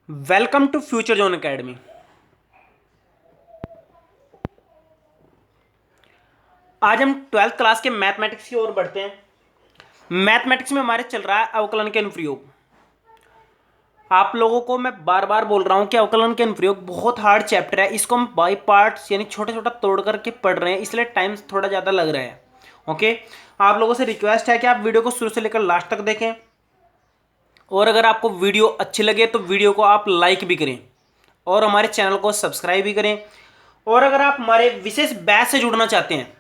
Welcome to future zone academy. आज हम 12th class के मैथमेटिक्स की ओर बढ़ते हैं। मैथमेटिक्स में हमारे चल रहा है अवकलन के अनुप्रयोग। आप लोगों को मैं बार बार बोल रहा हूं कि अवकलन के अनुप्रयोग बहुत हार्ड चैप्टर है। इसको हम बाई पार्ट्स यानी छोटा छोटा तोड़ करके पढ़ रहे हैं, इसलिए टाइम थोड़ा ज़्यादा लग रहा है। ओके, आप लोगों से रिक्वेस्ट है कि आप वीडियो को शुरू से लेकर लास्ट तक देखें, और अगर आपको वीडियो अच्छी लगे तो वीडियो को आप लाइक भी करें और हमारे चैनल को सब्सक्राइब भी करें। और अगर आप हमारे विशेष बैच से जुड़ना चाहते हैं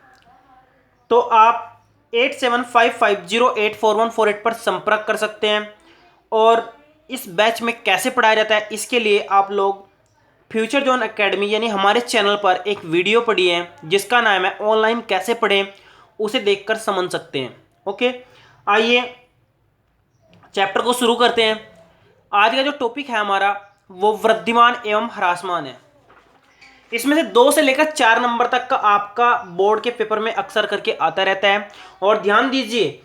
तो आप 8755084148 पर संपर्क कर सकते हैं। और इस बैच में कैसे पढ़ाया जाता है इसके लिए आप लोग फ्यूचर जोन एकेडमी यानी हमारे चैनल पर एक वीडियो पढ़ी है जिसका नाम है ऑनलाइन कैसे पढ़ें, उसे देखकर समझ सकते हैं। ओके, आइए चैप्टर को शुरू करते हैं। आज का जो टॉपिक है हमारा वो वृद्धिमान एवं ह्रासमान है। इसमें से 2 से लेकर 4 नंबर तक का आपका बोर्ड के पेपर में अक्सर करके आता रहता है। और ध्यान दीजिए,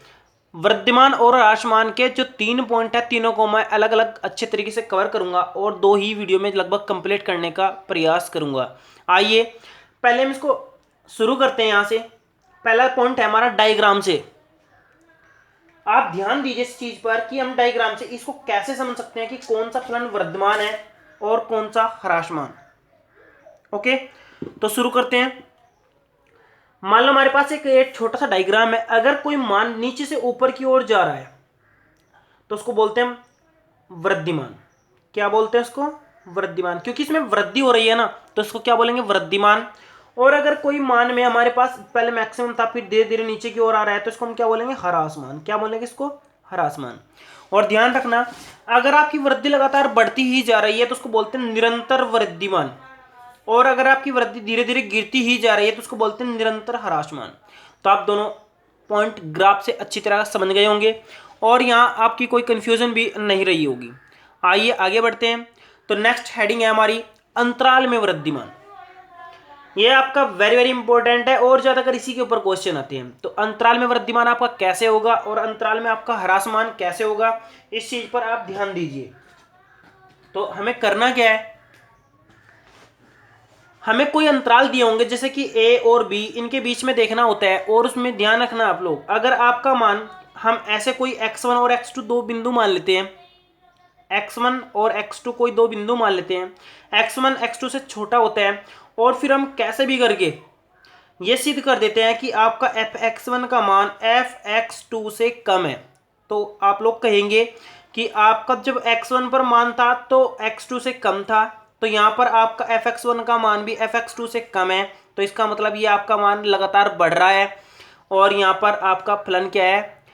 वृद्धिमान और ह्रासमान के जो 3 पॉइंट है तीनों को मैं अलग अलग अच्छे तरीके से कवर करूंगा और 2 ही वीडियो में लगभग कंप्लीट करने का प्रयास करूंगा। आइए पहले हम इसको शुरू करते हैं। यहां से पहला पॉइंट है हमारा डायग्राम से। आप ध्यान दीजिए इस चीज पर कि हम डायग्राम से इसको कैसे समझ सकते हैं कि कौन सा फलन वृद्धिमान है और कौन सा ह्रासमान। ओके, तो शुरू करते हैं। मान लो हमारे पास एक छोटा सा डायग्राम है। अगर कोई मान नीचे से ऊपर की ओर जा रहा है तो उसको बोलते हैं वृद्धिमान। क्या बोलते हैं उसको? वृद्धिमान, क्योंकि इसमें वृद्धि हो रही है ना, तो इसको क्या बोलेंगे? वृद्धिमान। और अगर कोई मान में हमारे पास पहले मैक्सिमम था फिर धीरे धीरे नीचे की ओर आ रहा है तो इसको हम क्या बोलेंगे? ह्रासमान। क्या बोलेंगे इसको? ह्रासमान। और ध्यान रखना, अगर आपकी वृद्धि लगातार बढ़ती ही जा रही है तो उसको बोलते हैं निरंतर वृद्धिमान। और अगर आपकी वृद्धि धीरे धीरे गिरती ही जा रही है तो उसको बोलते हैं निरंतर ह्रासमान। तो आप दोनों पॉइंट ग्राफ से अच्छी तरह समझ गए होंगे और यहां आपकी कोई कंफ्यूजन भी नहीं रही होगी। आइए आगे बढ़ते हैं। तो नेक्स्ट हेडिंग है हमारी अंतराल में वृद्धिमान। ये आपका वेरी वेरी इंपॉर्टेंट है और ज्यादातर इसी के ऊपर क्वेश्चन आते हैं। तो अंतराल में वृद्धिमान आपका कैसे होगा और अंतराल में आपका ह्रासमान कैसे होगा, इस चीज पर आप ध्यान दीजिए। तो हमें करना क्या है, हमें कोई अंतराल दिए होंगे जैसे कि ए और बी, इनके बीच में देखना होता है। और उसमें ध्यान रखना आप लोग, अगर आपका मान हम ऐसे कोई x1 और x2 दो बिंदु मान लेते हैं, x1 और x2 कोई दो बिंदु मान लेते हैं, x1 x2 से छोटा होता है, और फिर हम कैसे भी करके ये सिद्ध कर देते हैं कि आपका fx1 का मान fx2 से कम है। तो आप लोग कहेंगे कि आपका जब x1 पर मान था तो x2 से कम था, तो यहां पर आपका fx1 का मान भी fx2 से कम है। तो इसका मतलब ये आपका मान लगातार बढ़ रहा है और यहां पर आपका फलन क्या है?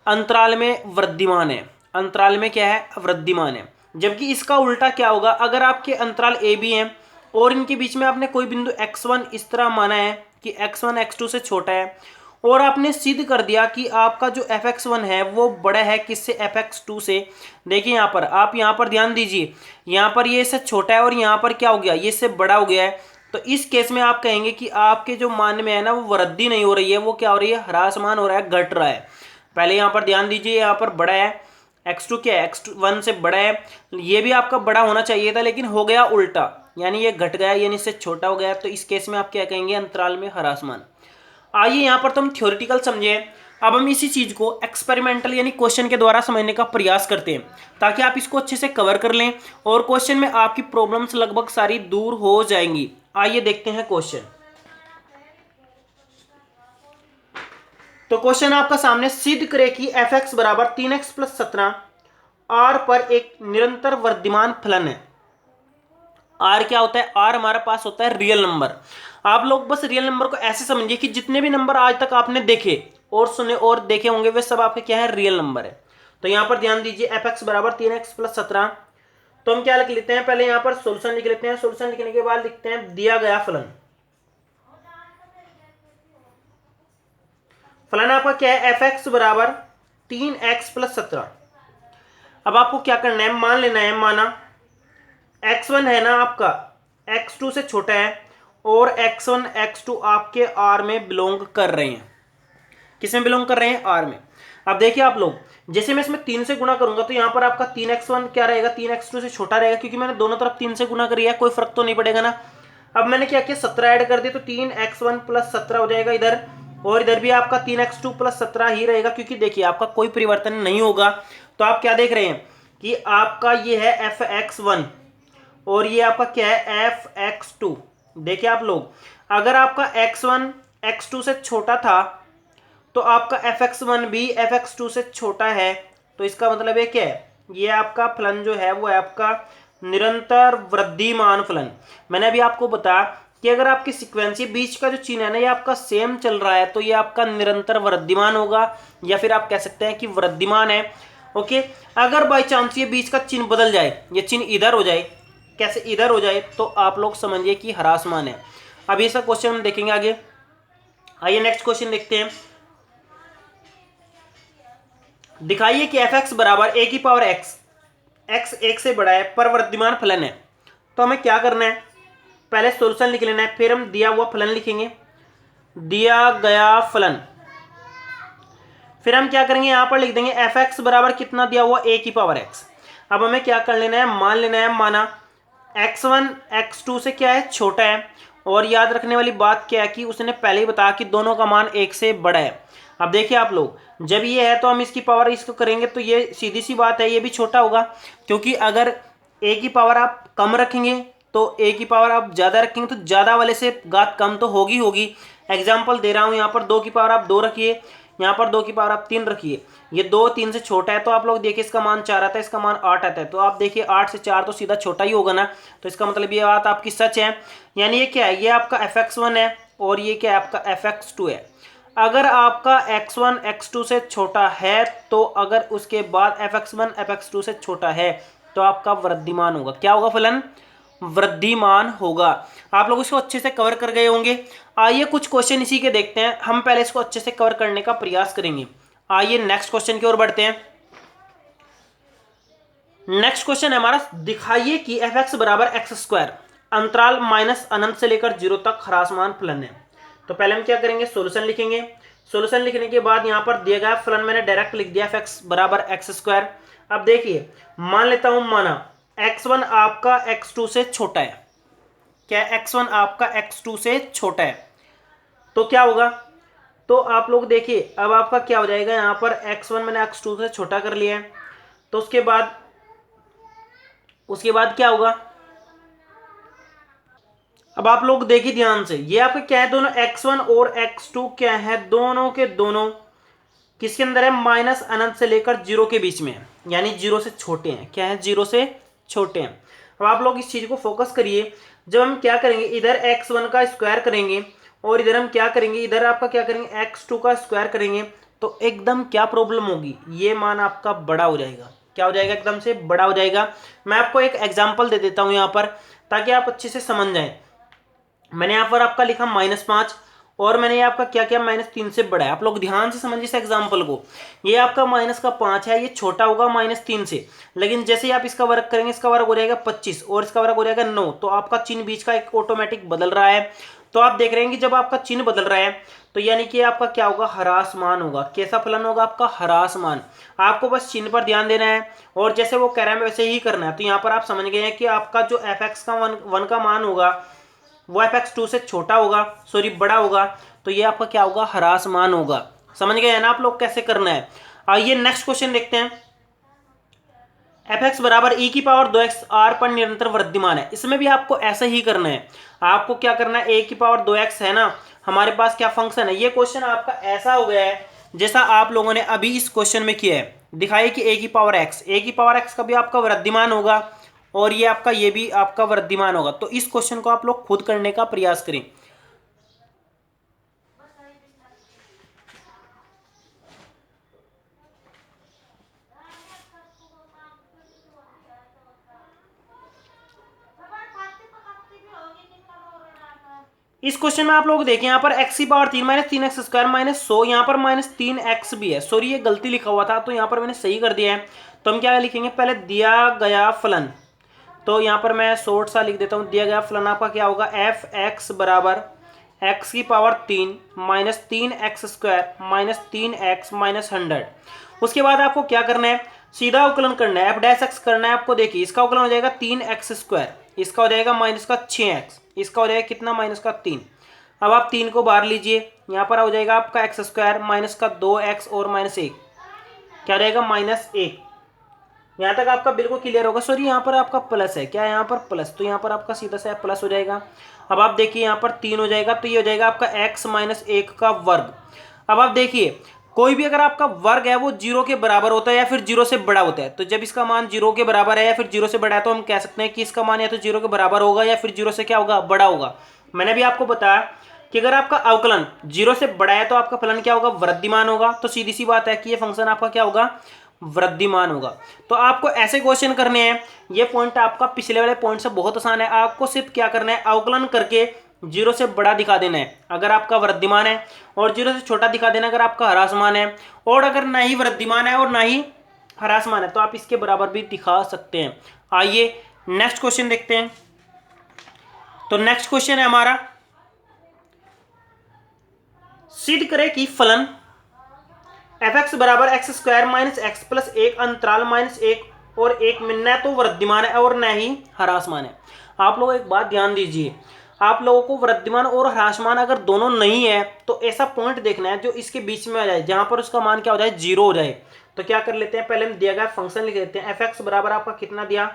अंतराल में वृद्धिमान है। अंतराल में क्या है? वृद्धिमान है। जबकि इसका उल्टा क्या होगा, अगर आपके अंतराल ए बी हैं और इनके बीच में आपने कोई बिंदु x1 इस तरह माना है कि x1 x2 से छोटा है, और आपने सिद्ध कर दिया कि आपका जो fx1 है वो बड़ा है किससे? fx2 से। देखिए यहाँ पर, आप यहाँ पर ध्यान दीजिए, यहाँ पर ये इससे छोटा है और यहाँ पर क्या हो गया? ये इससे बड़ा हो गया है। तो इस केस में आप कहेंगे कि आपके जो मान में है ना वो वृद्धि नहीं हो रही है, वो क्या हो रही है? ह्रासमान हो रहा है, घट रहा है। पहले यहाँ पर ध्यान दीजिए, यहाँ पर बड़ा है, x2 क्या है? x1 से बड़ा है। ये भी आपका बड़ा होना चाहिए था लेकिन हो गया उल्टा, यानी ये घट गया यानी इससे छोटा हो गया। तो इस केस में आप क्या कहेंगे? अंतराल में ह्रासमान। आइए यहाँ पर तो हम थ्योरेटिकल समझे, अब हम इसी चीज को एक्सपेरिमेंटल यानी क्वेश्चन के द्वारा समझने का प्रयास करते हैं ताकि आप इसको अच्छे से कवर कर लें और क्वेश्चन में आपकी प्रॉब्लम्स लगभग सारी दूर हो जाएंगी। आइए देखते हैं क्वेश्चन। तो क्वेश्चन आपका सामने, सिद्ध करें कि f(x) बराबर 3x + 17 r पर एक निरंतर वृद्धिमान फलन है। r क्या होता है? r हमारे पास होता है रियल नंबर। आप लोग बस रियल नंबर को ऐसे समझिए कि जितने भी नंबर आज तक आपने देखे और सुने और देखे होंगे वे सब आपके क्या है? रियल नंबर है। तो यहां पर ध्यान दीजिए, f(x) बराबर 3x + 17। तो हम क्या लिख लेते हैं? पहले यहां पर सोल्यूशन लिख लेते हैं। सोल्यूशन लिखने के बाद लिखते हैं दिया गया फलन। फलन आपका क्या है? f(x) बराबर 3x + 17। अब आपको क्या करना है? मान लेना है, माना x1 है ना आपका x2 से छोटा है और x1 x2 आपके r में बिलोंग कर रहे हैं। किस में बिलोंग कर रहे हैं? r में। अब देखिए आप लोग, जैसे मैं इसमें 3 से गुना करूंगा तो यहाँ पर आपका 3x1 क्या रहेगा, 3x2 से छोटा रहेगा, क्योंकि मैंने दोनों तरफ 3 से गुना करी है, कोई फर्क तो नहीं पड़ेगा ना। अब मैंने क्या किया, 17 ऐड कर दिया तो 3x1 प्लस 17 हो जाएगा इधर, और इधर भी आपका 3x2 प्लस 17 ही रहेगा, क्योंकि देखिए आपका कोई परिवर्तन नहीं होगा। तो आप क्या देख रहे हैं कि आपका ये है fx1 और ये आपका क्या है fx2। देखिए आप लोग, अगर आपका x1 x2 से छोटा था तो आपका fx1 भी fx2 से छोटा है, तो इसका मतलब ये क्या है, ये आपका फलन जो है वो है आपका निरंतर वृद्धिमान फलन। मैंने अभी आपको बताया कि अगर आपकी सीक्वेंस बीच का जो चिन्ह है ना ये आपका सेम चल रहा है तो ये आपका निरंतर वृद्धिमान होगा, या फिर आप कह सकते हैं कि वृद्धिमान है। ओके, अगर बाई चांस ये बीच का चिन्ह बदल जाए, ये चिन्ह इधर हो जाए, कैसे इधर हो जाए, तो आप लोग समझिए कि ह्रासमान है। अब इसका क्वेश्चन हम देखेंगे आगे। आइए नेक्स्ट क्वेश्चन देखते हैं। दिखाइए कि fx बराबर a की पावर x, x 1 से बड़ा है पर वृद्धिमान फलन है। तो हमें क्या करना है, पहले सॉल्यूशन लिख लेना है, फिर हम दिया हुआ फलन लिखेंगे, दिया गया फलन, फिर हम क्या करेंगे यहां पर लिख देंगे fx बराबर कितना दिया हुआ a की पावर x। अब हमें क्या कर लेना है, मान लेना है, माना x1 x2 से क्या है, छोटा है, और याद रखने वाली बात क्या है कि उसने पहले ही बताया कि दोनों का मान 1 से बड़ा है। अब देखिए आप लोग, जब ये है तो हम इसकी पावर इसको करेंगे तो ये सीधी सी बात है ये भी छोटा होगा, क्योंकि अगर a की पावर आप कम रखेंगे तो a की पावर आप ज़्यादा रखेंगे तो ज़्यादा वाले से घात कम तो होगी होगी। एग्जाम्पल दे रहा हूँ, यहाँ पर 2 की पावर आप 2 रखिए, यहाँ पर 2 की पावर आप 3 रखिए, ये 2 3 से छोटा है तो आप लोग देखिए इसका मान 4 आता है, इसका मान 8 आता है, तो आप देखिए 8 से 4 तो सीधा छोटा ही होगा ना। तो इसका मतलब ये बात आपकी सच है, यानी ये क्या है, ये आपका fx1 है और ये क्या है आपका fx2 है। अगर आपका x1 x2 से छोटा है तो अगर उसके बाद fx1 fx2 से छोटा है तो आपका वृद्धिमान होगा, क्या होगा, फलन वृद्धिमान होगा। आप लोग इसको अच्छे से कवर कर गए होंगे। आइए कुछ क्वेश्चन इसी के देखते हैं, हम पहले इसको अच्छे से कवर करने का प्रयास करेंगे। आइए नेक्स्ट क्वेश्चन की ओर बढ़ते हैं। नेक्स्ट क्वेश्चन है हमारा, दिखाइए कि fx बराबर एक्स स्क्वायर अंतराल माइनस अनंत से लेकर 0 तक ह्रासमान फलन है। तो पहले हम क्या करेंगे, सॉल्यूशन लिखेंगे, सॉल्यूशन लिखने के बाद यहां पर दिया गया फलन मैंने डायरेक्ट लिख दिया fx बराबर एक्स स्क्वायर। अब देखिए मान लेता हूं, माना x1 आपका x2 से छोटा है, क्या x1 आपका x2 से छोटा है, तो क्या होगा, तो आप लोग देखिए अब आपका क्या हो जाएगा, यहां पर x1 मैंने x2 से छोटा कर लिया है, तो उसके बाद क्या होगा, अब आप लोग देखिए ध्यान से, ये आपके क्या है, दोनों x1 और x2 क्या है, दोनों के दोनों किसके अंदर है, माइनस अनंत से लेकर 0 के बीच में है, यानी 0 से छोटे हैं, क्या है, 0 से छोटे हैं। अब आप लोग इस चीज को फोकस करिए, जब हम क्या करेंगे, इधर x1 का स्क्वायर करेंगे और इधर हम क्या करेंगे, इधर आपका क्या करेंगे, x2 का स्क्वायर करेंगे, तो एकदम क्या प्रॉब्लम होगी, ये मान आपका बड़ा हो जाएगा, क्या हो जाएगा, एकदम से बड़ा हो जाएगा। मैं आपको एक एग्जाम्पल दे देता हूं यहां पर ताकि आप अच्छे से समझ जाएं। मैंने यहाँ पर आपका लिखा -5 और मैंने ये आपका क्या किया, -3 से बड़ा है। आप लोग ध्यान से समझिए इस एग्जाम्पल को, ये आपका -5 है, ये छोटा होगा -3 से, लेकिन जैसे ही आप इसका वर्ग करेंगे इसका वर्ग हो जाएगा 25 और इसका वर्ग हो जाएगा 9, तो आपका चिन्ह बीच का एक ऑटोमेटिक बदल रहा है। तो आप देख रहे हैं कि जब आपका चिन्ह बदल रहा है तो यानी कि आपका क्या होगा, ह्रासमान होगा। कैसा फलन होगा आपका, ह्रासमान। आपको बस चिन्ह पर ध्यान देना है और जैसे वो कह रहा है वैसे ही करना है। तो यहाँ पर आप समझ गए हैं कि आपका जो fx का वन का मान होगा वो fx2 से छोटा होगा, सॉरी बड़ा होगा, तो ये आपका क्या होगा, ह्रासमान होगा। समझ गए हैं ना आप लोग कैसे करना है। आइए नेक्स्ट क्वेश्चन देखते हैं। fx बराबर e की पावर 2x r पर निरंतर वृद्धिमान है, इसमें भी आपको ऐसा ही करना है। आपको क्या करना है, a की पावर 2x है ना, हमारे पास क्या फंक्शन है, ये क्वेश्चन आपका ऐसा हो गया है जैसा आप लोगों ने अभी इस क्वेश्चन में किया है। दिखाइए कि a की पावर x का भी आपका वृद्धिमान होगा और ये आपका ये भी आपका वृद्धिमान होगा। तो इस क्वेश्चन को आप लोग खुद करने का प्रयास करें। इस क्वेश्चन में आप लोग देखें, यहाँ पर x की पावर 3 -3x स्क्वायर -100, यहाँ पर -3x भी है, सॉरी ये गलती लिखा हुआ था तो यहाँ पर मैंने सही कर दिया है। तो हम क्या लिखेंगे, पहले दिया गया फलन, तो यहाँ पर मैं शॉर्ट सा लिख देता हूँ, दिया गया फलन आपका क्या होगा, fx बराबर x की पावर 3 -3x स्क्वायर -3x -100। उसके बाद आपको क्या करना है, सीधा अवकलन करना है, एफ डैश एक्स करना है आपको। देखिए इसका अवकलन हो जाएगा 3x², इसका हो जाएगा माइनस का 6x, इसका हो जाएगा कितना, माइनस का 3। अब आप 3 को बाहर लीजिए, यहाँ पर हो जाएगा आपका x² माइनस का 2x और -1, क्या रहेगा, -1। यहाँ तक आपका बिल्कुल क्लियर होगा। सॉरी यहाँ पर आपका प्लस है, क्या है यहाँ पर प्लस, तो यहाँ पर आपका सीधा सा प्लस हो जाएगा। अब आप देखिए यहाँ पर 3 हो जाएगा, तो ये हो जाएगा आपका x - 1 का वर्ग। अब आप देखिए कोई भी अगर आपका वर्ग है वो 0 के बराबर होता है या फिर 0 से बड़ा होता है, तो जब इसका मान 0 के बराबर है या फिर 0 से बड़ा है तो हम कह सकते हैं कि इसका मान या तो 0 के बराबर होगा या फिर 0 से क्या होगा, बड़ा होगा। मैंने भी आपको बताया कि अगर आपका अवकलन 0 से बड़ा है तो आपका फलन क्या होगा, वृद्धिमान होगा। तो सीधी सी बात है कि ये फंक्शन आपका क्या होगा, वृद्धिमान होगा। तो आपको ऐसे क्वेश्चन करने हैं, ये पॉइंट आपका पिछले वाले पॉइंट से बहुत आसान है। आपको सिर्फ क्या करना है, अवकलन करके 0 से बड़ा दिखा देना है अगर आपका वृद्धिमान है, और 0 से छोटा दिखा देना अगर आपका ह्रासमान है, और अगर ना ही वृद्धिमान है और ना ही ह्रासमान है तो आप इसके बराबर भी दिखा सकते हैं। आइए नेक्स्ट क्वेश्चन देखते हैं। तो नेक्स्ट क्वेश्चन है हमारा, सिद्ध करें कि फलन f(x) बराबर x² माइनस x प्लस 1 अंतराल -1 और 1 में न तो वृद्धिमान है और न ही ह्रासमान है। आप लोग एक बात ध्यान दीजिए, आप लोगों को वृद्धिमान और ह्रासमान अगर दोनों नहीं है तो ऐसा पॉइंट देखना है जो इसके बीच में आ जाए, जहां पर उसका मान क्या हो जाए, 0 हो जाए। तो क्या कर लेते हैं, पहले हम दिया गया फंक्शन लिख देते हैं, f(x) बराबर आपका कितना दिया,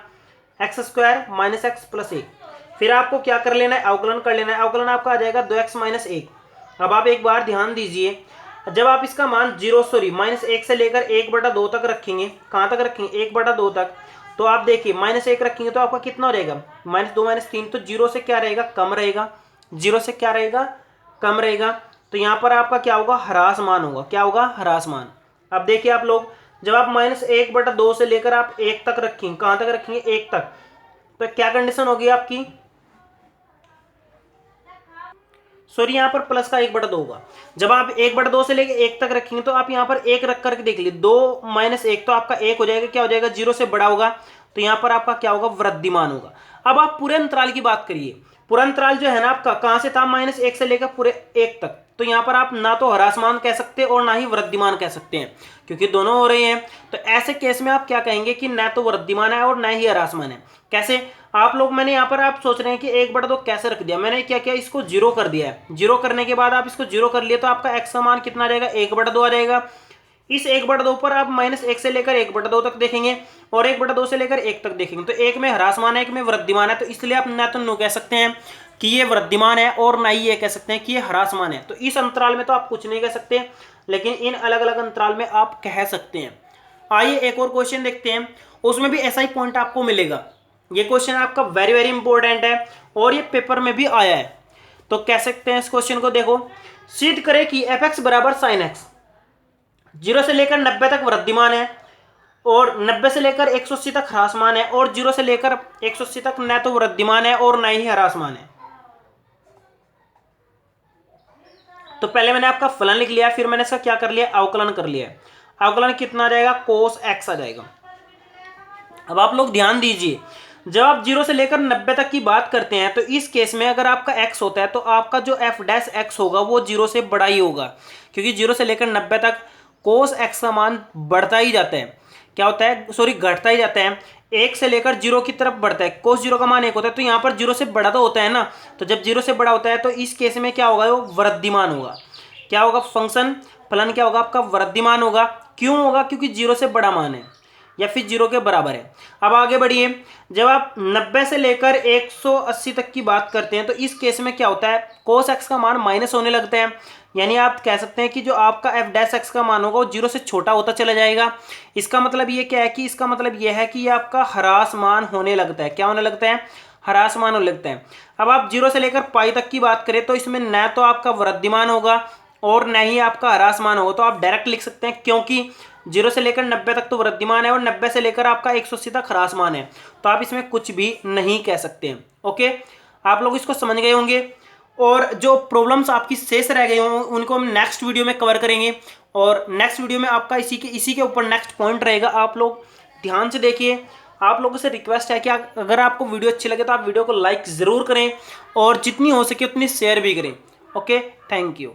x² माइनस x प्लस 1। फिर आपको क्या कर लेना है, अवकलन कर लेना है। अवकलन आपका आ जाएगा 2x - 1। अब आप एक बार ध्यान दीजिए, जब आप इसका मान -1 से लेकर 1/2 तक रखेंगे, कहां तक रखेंगे, 1/2 तक, तो आप देखिए -1 रखेंगे तो आपका कितना रहेगा, -2 - 3, तो 0 से क्या रहेगा, कम रहेगा, 0 से क्या रहेगा, कम रहेगा। तो यहां पर आपका क्या होगा, ह्रासमान होगा, क्या होगा, ह्रासमान। अब देखिए आप लोग, जब आप -1/2 से लेकर आप 1 तक रखेंगे, कहां तक रखेंगे, 1 तक, तो क्या कंडीशन होगी आपकी, सॉरी यहाँ पर प्लस का 1/2 होगा। जब आप 1/2 से लेके 1 तक रखेंगे तो आप यहाँ पर 1 रख करके देख लीजिए, 2 - 1 तो आपका 1 हो जाएगा, क्या हो जाएगा, 0 से बड़ा होगा, तो यहाँ पर आपका क्या होगा, वृद्धिमान होगा। अब आप पूरे अंतराल की बात करिए, पूरा अंतराल जो है ना आपका कहां से था, -1 से लेकर पूरे 1 तक, तो यहाँ पर आप ना तो ह्रासमान कह सकते और ना ही वृद्धिमान कह सकते हैं, क्योंकि दोनों हो रहे हैं। तो ऐसे केस में आप क्या कहेंगे कि ना तो वृद्धिमान है और ना ही ह्रासमान है। कैसे, आप लोग, मैंने यहाँ पर आप सोच रहे हैं कि 1/2 कैसे रख दिया, मैंने क्या किया, इसको 0 कर दिया है। 0 करने के बाद आप इसको 0 कर लिए तो आपका x का मान कितना आ जाएगा, 1/2 आ जाएगा। इस 1/2 पर आप -1 से लेकर 1/2 तक देखेंगे और 1/2 से लेकर 1 तक देखेंगे, तो एक में ह्रासमान है, एक में वृद्धिमान है। तो इसलिए आप ना तो नो कह सकते हैं कि ये वृद्धिमान है और ना ही ये कह सकते हैं कि ये ह्रासमान है। तो इस अंतराल में तो आप कुछ नहीं कह सकते, लेकिन इन अलग अलग अंतराल में आप कह सकते हैं। आइए एक और क्वेश्चन देखते हैं, उसमें भी ऐसा ही पॉइंट आपको मिलेगा। ये क्वेश्चन आपका वेरी वेरी इंपॉर्टेंट है और ये पेपर में भी आया है। तो कह सकते हैं इस क्वेश्चन को, देखो, सिद्ध करें कि f(x) बराबर sin x 0 से लेकर 90 तक वृद्धिमान है और 90 से लेकर 180 तक ह्रासमान है, और 0 से लेकर 180 तक न तो वृद्धिमान है और न ही ह्रासमान है। तो पहले मैंने आपका फलन लिख लिया, फिर मैंने इसका क्या कर लिया, अवकलन कर लिया। अवकलन कितना आ जाएगा, cos x आ जाएगा। अब आप लोग ध्यान दीजिए, जब आप 0 से लेकर 90 तक की बात करते हैं तो इस केस में अगर आपका x होता है तो आपका जो f' होगा वो 0 से बड़ा ही होगा, क्योंकि 0 से लेकर 90 तक cos x का मान बढ़ता ही जाता है, क्या होता है, सॉरी घटता ही जाता है, 1 से लेकर 0 की तरफ बढ़ता है। cos 0 का मान 1 होता है, तो यहाँ पर 0 से बड़ा तो होता है ना, तो जब 0 से बड़ा होता है तो इस केस में क्या होगा, वो वृद्धिमान होगा। क्या होगा, फंक्शन फलन क्या होगा आपका, वृद्धिमान होगा। क्यों होगा, क्योंकि 0 से बड़ा मान है या फिर 0 के बराबर है। अब आगे बढ़िए, जब आप 90 से लेकर 180 तक की बात करते हैं तो इस केस में क्या होता है, cos x का मान माइनस होने लगता है, यानी आप कह सकते हैं कि जो आपका f' का मान होगा वो 0 से छोटा होता चला जाएगा। इसका मतलब ये क्या है कि इसका मतलब ये है कि ये आपका ह्रासमान होने लगता है। क्या होने लगता है, ह्रासमान होने लगता है। अब आप 0 से लेकर पाई तक की बात करें तो इसमें न तो आपका वृद्धिमान होगा और न ही आपका ह्रासमान होगा, तो आप डायरेक्ट लिख सकते हैं, क्योंकि 0 से लेकर 90 तक तो वृद्धिमान है और 90 से लेकर आपका 180 तक ह्रासमान है, तो आप इसमें कुछ भी नहीं कह सकते हैं। ओके, आप लोग इसको समझ गए होंगे, और जो प्रॉब्लम्स आपकी शेष रह गई हों उनको हम नेक्स्ट वीडियो में कवर करेंगे, और नेक्स्ट वीडियो में आपका इसी के ऊपर नेक्स्ट पॉइंट रहेगा। आप लोग ध्यान से देखिए। आप लोगों से रिक्वेस्ट है कि अगर आपको वीडियो अच्छी लगे तो आप वीडियो को लाइक ज़रूर करें और जितनी हो सके उतनी शेयर भी करें। Okay, thank you.